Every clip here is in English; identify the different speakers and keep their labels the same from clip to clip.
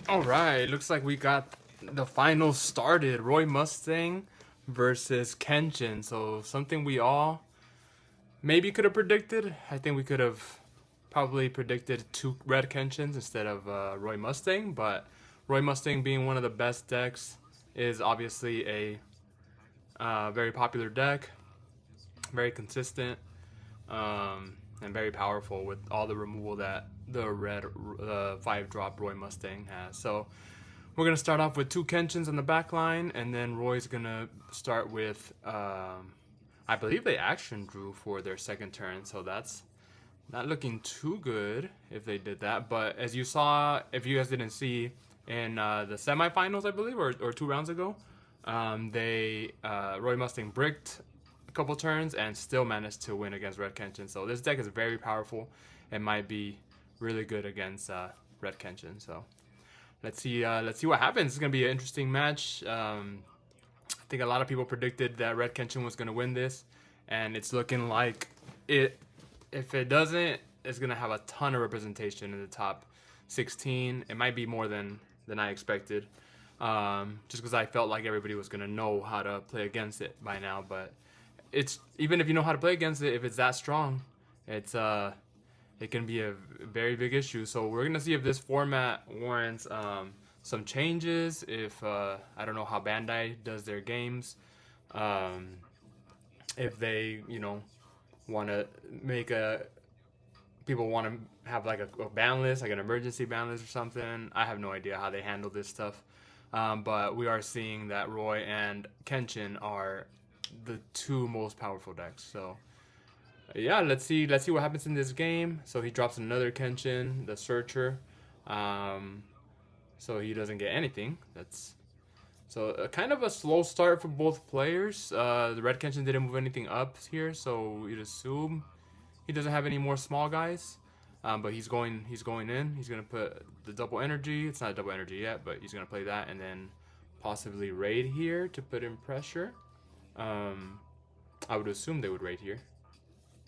Speaker 1: All right, looks like we got the finals started. Roy Mustang versus Kenshin. So something we all maybe could have predicted. I think we could have probably predicted two red Kenshins instead of Roy Mustang. But Roy Mustang being one of the best decks is obviously a very popular deck, very consistent, and very powerful with all the removal that the red 5-drop Roy Mustang has. So we're gonna start off with two Kenshins on the back line, and then Roy's gonna start with, I believe they action drew for their second turn, so that's not looking too good if they did that. But as you saw, if you guys didn't see in the semifinals, I believe, or 2 rounds ago, they Roy Mustang bricked a couple turns and still managed to win against Red Kenshin. So this deck is very powerful and might be really good against Red Kenshin. So let's see what happens. It's gonna be an interesting match. I think a lot of people predicted that Red Kenshin was gonna win this, and it's looking like it. If it doesn't, it's gonna have a ton of representation in the top 16. It might be more than I expected, just because I felt like everybody was gonna know how to play against it by now. But it's even if you know how to play against it, if it's that strong, it's it can be a very big issue. So we're gonna see if this format warrants some changes. If I don't know how Bandai does their games, um, if they want to make a people want to have like a ban list, like an emergency ban list or something. I have no idea how they handle this stuff, but we are seeing that Roy and Kenshin are the two most powerful decks. So yeah, let's see what happens in this game. So he drops another Kenshin, the Searcher, um, so he doesn't get anything. That's so kind of a slow start for both players. The Red Kenshin didn't move anything up here, so you'd assume he doesn't have any more small guys. But he's going in. He's gonna put the double energy. It's not a double energy yet, but he's gonna play that and then possibly raid here to put in pressure. Um, I would assume they would raid here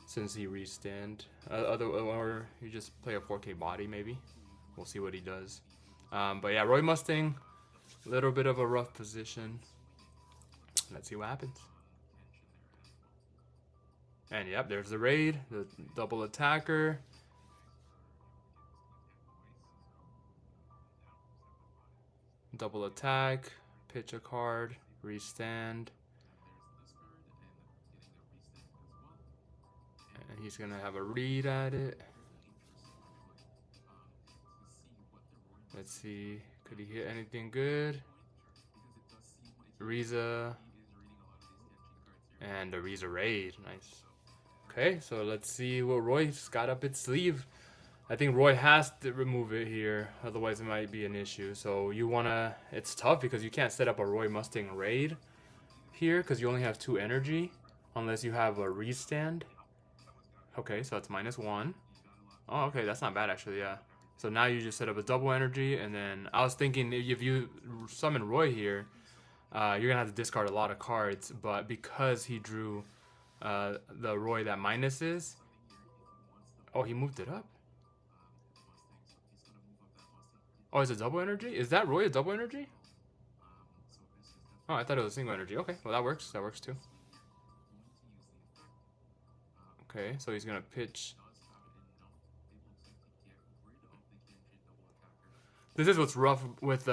Speaker 1: since he restand. Or you just play a 4K body maybe. We'll see what he does. But yeah, Roy Mustang, a little bit of a rough position. Let's see what happens. And yep, there's the raid, the double attacker. Double attack, pitch a card, restand. And he's gonna have a read at it. Let's see, could he hit anything good? Riza. And a Riza raid, nice. Okay, so let's see what Roy's got up its sleeve. I think Roy has to remove it here, otherwise it might be an issue. So you wanna, it's tough because you can't set up a Roy Mustang raid here because you only have 2 energy unless you have a restand. Okay, so it's -1. Oh, okay, that's not bad actually, yeah. So now you just set up a double energy, and then I was thinking if you summon Roy here, you're gonna have to discard a lot of cards, but because he drew the Roy that minuses, oh, he moved it up. Oh, it's a double energy? Is that Roy a double energy? Oh, I thought it was a single energy. Okay, well that works. That works too. Okay, so he's gonna pitch. This is what's rough with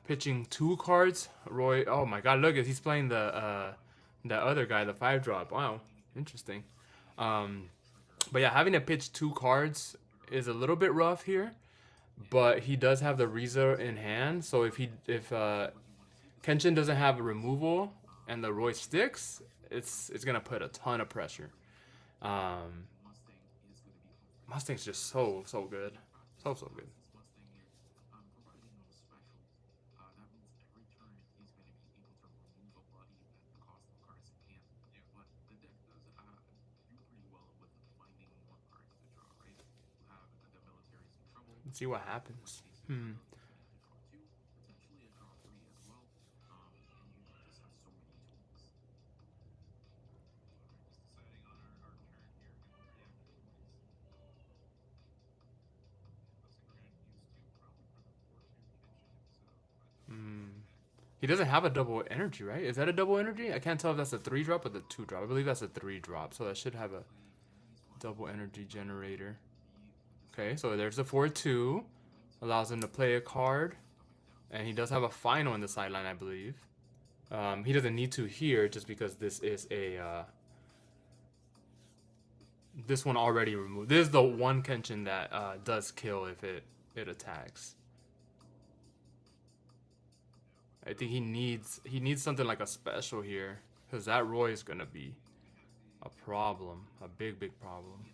Speaker 1: pitching 2 cards. Roy, oh my god, look, he's playing the other guy, the 5-drop. Wow, interesting. But yeah, having to pitch 2 cards is a little bit rough here. But he does have the Riza in hand, so if Kenshin doesn't have a removal and the Roy sticks, it's gonna put a ton of pressure. Um, Mustang's just so good, so good. Let's see what happens. He doesn't have a double energy, right? Is that a double energy? I can't tell if that's a 3-drop or the 2-drop. I believe that's a 3-drop, so that should have a double energy generator. Okay, so there's the 4-2. Allows him to play a card. And he does have a final in the sideline, I believe. He doesn't need to here just because this is a... this one already removed. This is the one Kenshin that does kill if it attacks. I think he needs something like a special here, because that Roy is gonna be a problem, a big problem.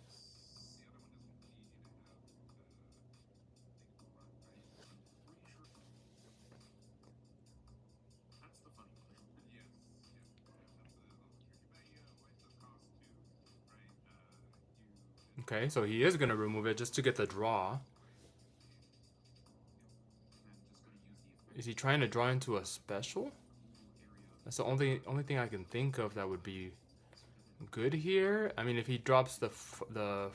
Speaker 1: Okay, so he is gonna remove it just to get the draw. Is he trying to draw into a special? That's the only thing I can think of that would be good here. I mean, if he drops the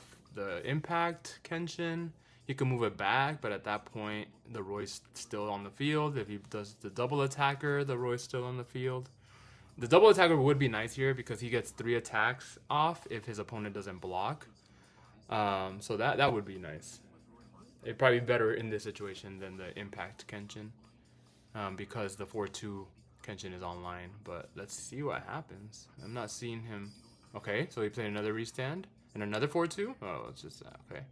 Speaker 1: impact Kenshin, he can move it back, but at that point, the Roy's still on the field. If he does the double attacker, the Roy's still on the field. The double attacker would be nice here because he gets 3 attacks off if his opponent doesn't block. So that would be nice. It'd probably be better in this situation than the impact Kenshin, because the 4-2 Kenshin is online. But let's see what happens. I'm not seeing him. Okay, so he played another restand and another 4-2. Oh, it's just that. Okay,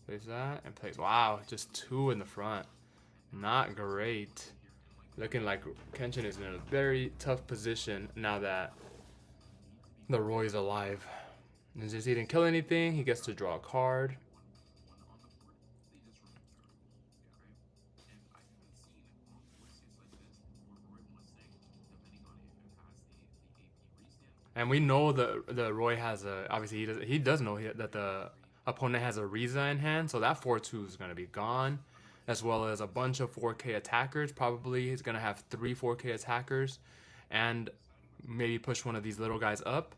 Speaker 1: plays that and plays. Wow, just 2 in the front. Not great. Looking like Kenshin is in a very tough position now that the Roy is alive. And since he didn't kill anything, he gets to draw a card. And we know the Roy has a, obviously he does know that the opponent has a Riza in hand, so that 4-2 is going to be gone, as well as a bunch of 4K attackers. Probably he's going to have 3 4K attackers, and maybe push one of these little guys up.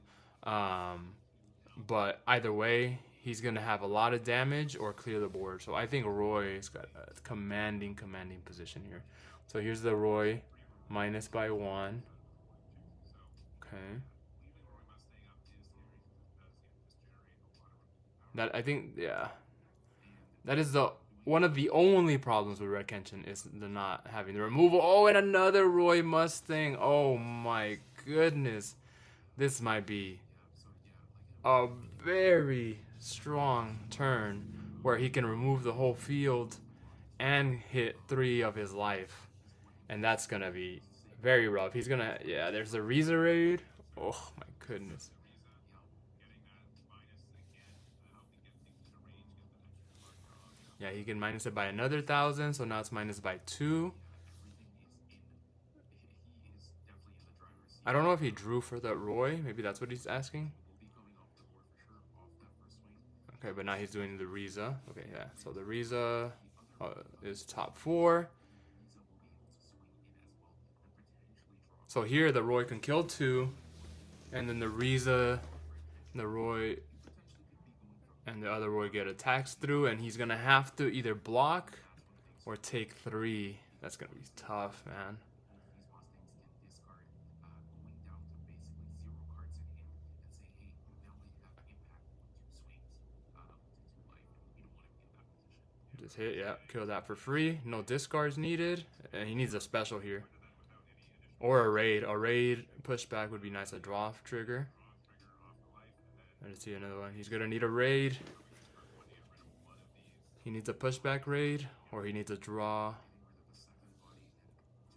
Speaker 1: But either way, he's going to have a lot of damage or clear the board. So I think Roy's got a commanding position here. So here's the Roy, minus by 1. Okay. That, I think, yeah. That is the one of the only problems with Red Kenshin is the not having the removal. Oh, and another Roy Mustang. Oh my goodness. This might be a very strong turn where he can remove the whole field and hit 3 of his life. And that's going to be very rough. He's going to, yeah, there's the Riza raid. Oh my goodness. Yeah, he can minus it by another 1,000, so now it's minus by 2. I don't know if he drew for that Roy. Maybe that's what he's asking. Okay, but now he's doing the Riza. Okay, yeah. So the Riza is top 4. So here the Roy can kill 2, and then the Riza, the Roy, and the other Roy get attacks through, and he's gonna have to either block or take 3. That's gonna be tough, man. Just hit, yeah, kill that for free. No discards needed, and he needs a special here. Or a raid. A raid pushback would be nice. A draw trigger. I just see another one. He's gonna need a raid. He needs a pushback raid, or he needs a draw,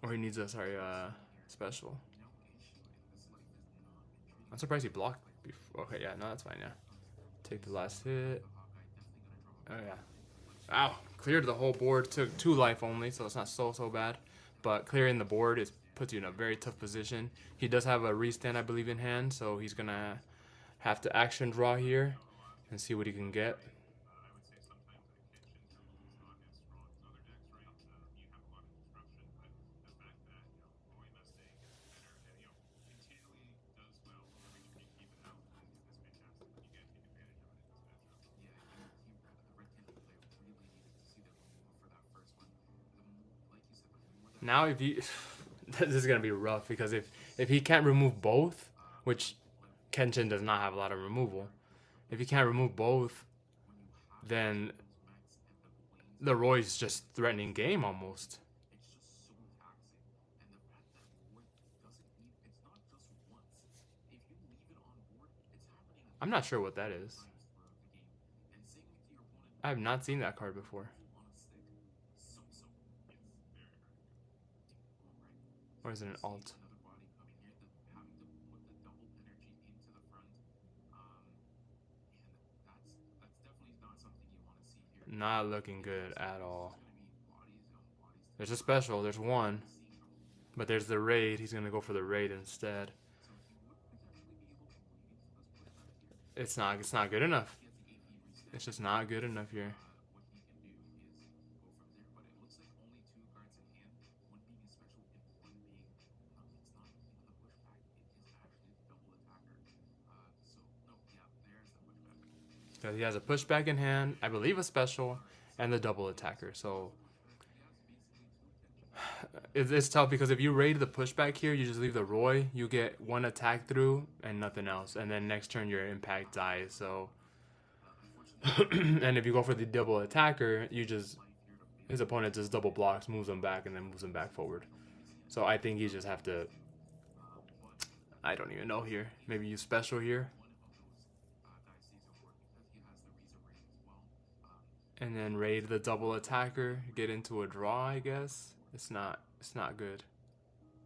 Speaker 1: or he needs a special. I'm surprised he blocked before. Okay, yeah, no, that's fine. Yeah, take the last hit. Oh yeah. Ow! Cleared the whole board. Took 2 life only, so it's not so bad. But clearing the board puts you in a very tough position. He does have a restand, I believe, in hand, so he's gonna have to action draw here and see what he can get. Now if you this is gonna be rough because if he can't remove both, which Kenshin does not have a lot of removal, if he can't remove both, then the Roy's just threatening game almost. I'm not sure what that is. I have not seen that card before. Or is it an alt? Not looking good at all. There's a special, there's one. But there's the raid, he's gonna go for the raid instead. It's not good enough. It's just not good enough here. Because he has a pushback in hand, I believe a special, and the double attacker. So it's tough because if you raid the pushback here, you just leave the Roy, you get one attack through and nothing else. And then next turn your impact dies. So and if you go for the double attacker, his opponent just double blocks, moves him back, and then moves him back forward. So I think you just have to, I don't even know here. Maybe use special here. And then raid the double attacker, get into a draw, I guess. It's not good.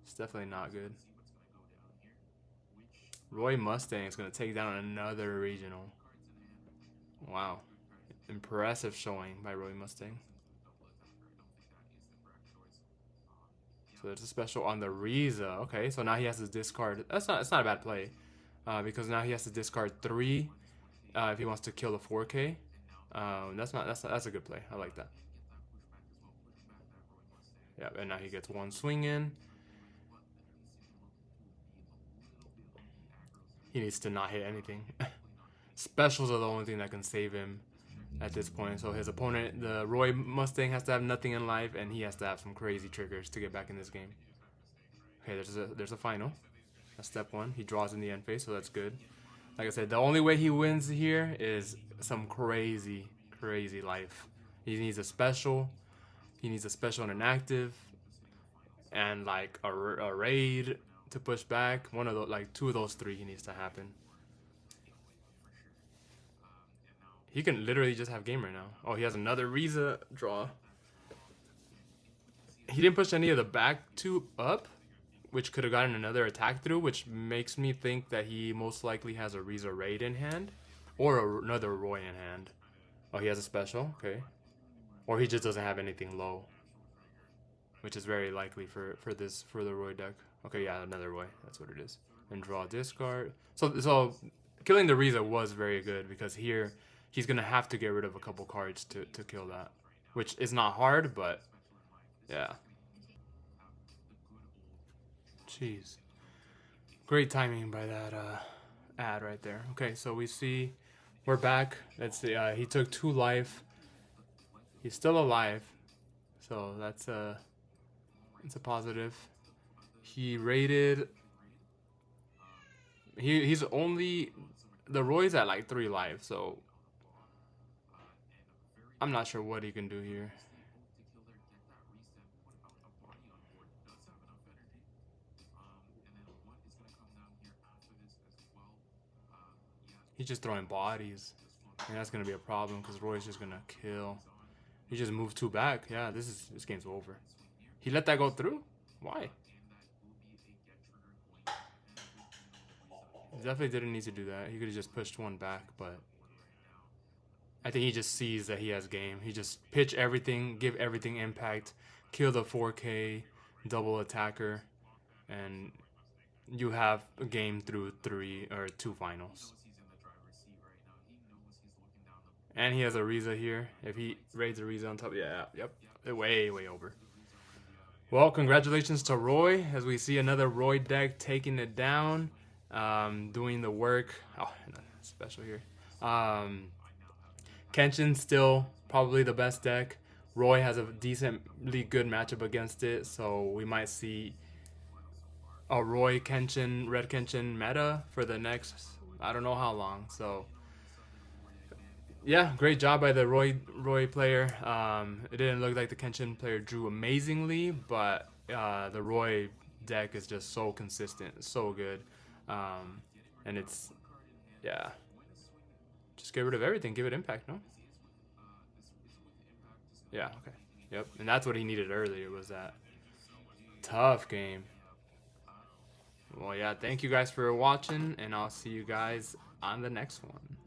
Speaker 1: It's definitely not good. Roy Mustang is going to take down another regional. Wow. Impressive showing by Roy Mustang. So there's a special on the Riza. Okay, so now he has to discard. It's not a bad play. Because now he has to discard 3 if he wants to kill the 4K. That's a good play. I like that. Yeah, and now he gets 1 swing in. He needs to not hit anything. Specials are the only thing that can save him at this point. So his opponent, the Roy Mustang, has to have nothing in life, and he has to have some crazy triggers to get back in this game. Okay, there's a final. That's step 1. He draws in the end phase, so that's good. Like I said, the only way he wins here is some crazy life. He needs a special. He needs a special and an active, and like a raid to push back. One of those, like 2 of those 3, he needs to happen. He can literally just have game right now. Oh, he has another Riza draw. He didn't push any of the back 2 up, which could have gotten another attack through, which makes me think that he most likely has a Riza raid in hand, or another Roy in hand. Oh, he has a special, okay. Or he just doesn't have anything low, which is very likely for the Roy deck. Okay, yeah, another Roy. That's what it is. And draw discard. So killing the Riza was very good because here he's gonna have to get rid of a couple cards to kill that, which is not hard, but yeah. Jeez, great timing by that ad right there. Okay, so we see we're back. Let's see. He took 2 life. He's still alive, so that's a positive. He raided. He's only, the Roy's at like 3 lives, so I'm not sure what he can do here. He's just throwing bodies, and that's gonna be a problem because Roy's just gonna kill. He just moved 2 back. Yeah, this game's over. He let that go through? Why? He definitely didn't need to do that. He could have just pushed 1 back, but I think he just sees that he has game. He just pitch everything, give everything impact, kill the 4K, double attacker, and you have a game through 3 or 2 finals. And he has a Riza here. If he raids a Riza on top, yeah, yep, way over. Well, congratulations to Roy, as we see another Roy deck taking it down, doing the work. Oh, special here. Kenshin still probably the best deck. Roy has a decently good matchup against it, so we might see a Roy Kenshin, Red Kenshin meta for the next, I don't know how long. So yeah, great job by the Roy player. It didn't look like the Kenshin player drew amazingly, but the Roy deck is just so consistent, so good, and it's yeah, just get rid of everything, give it impact, no? Yeah, okay, yep, and that's what he needed earlier was that tough game. Well, yeah, thank you guys for watching, and I'll see you guys on the next one.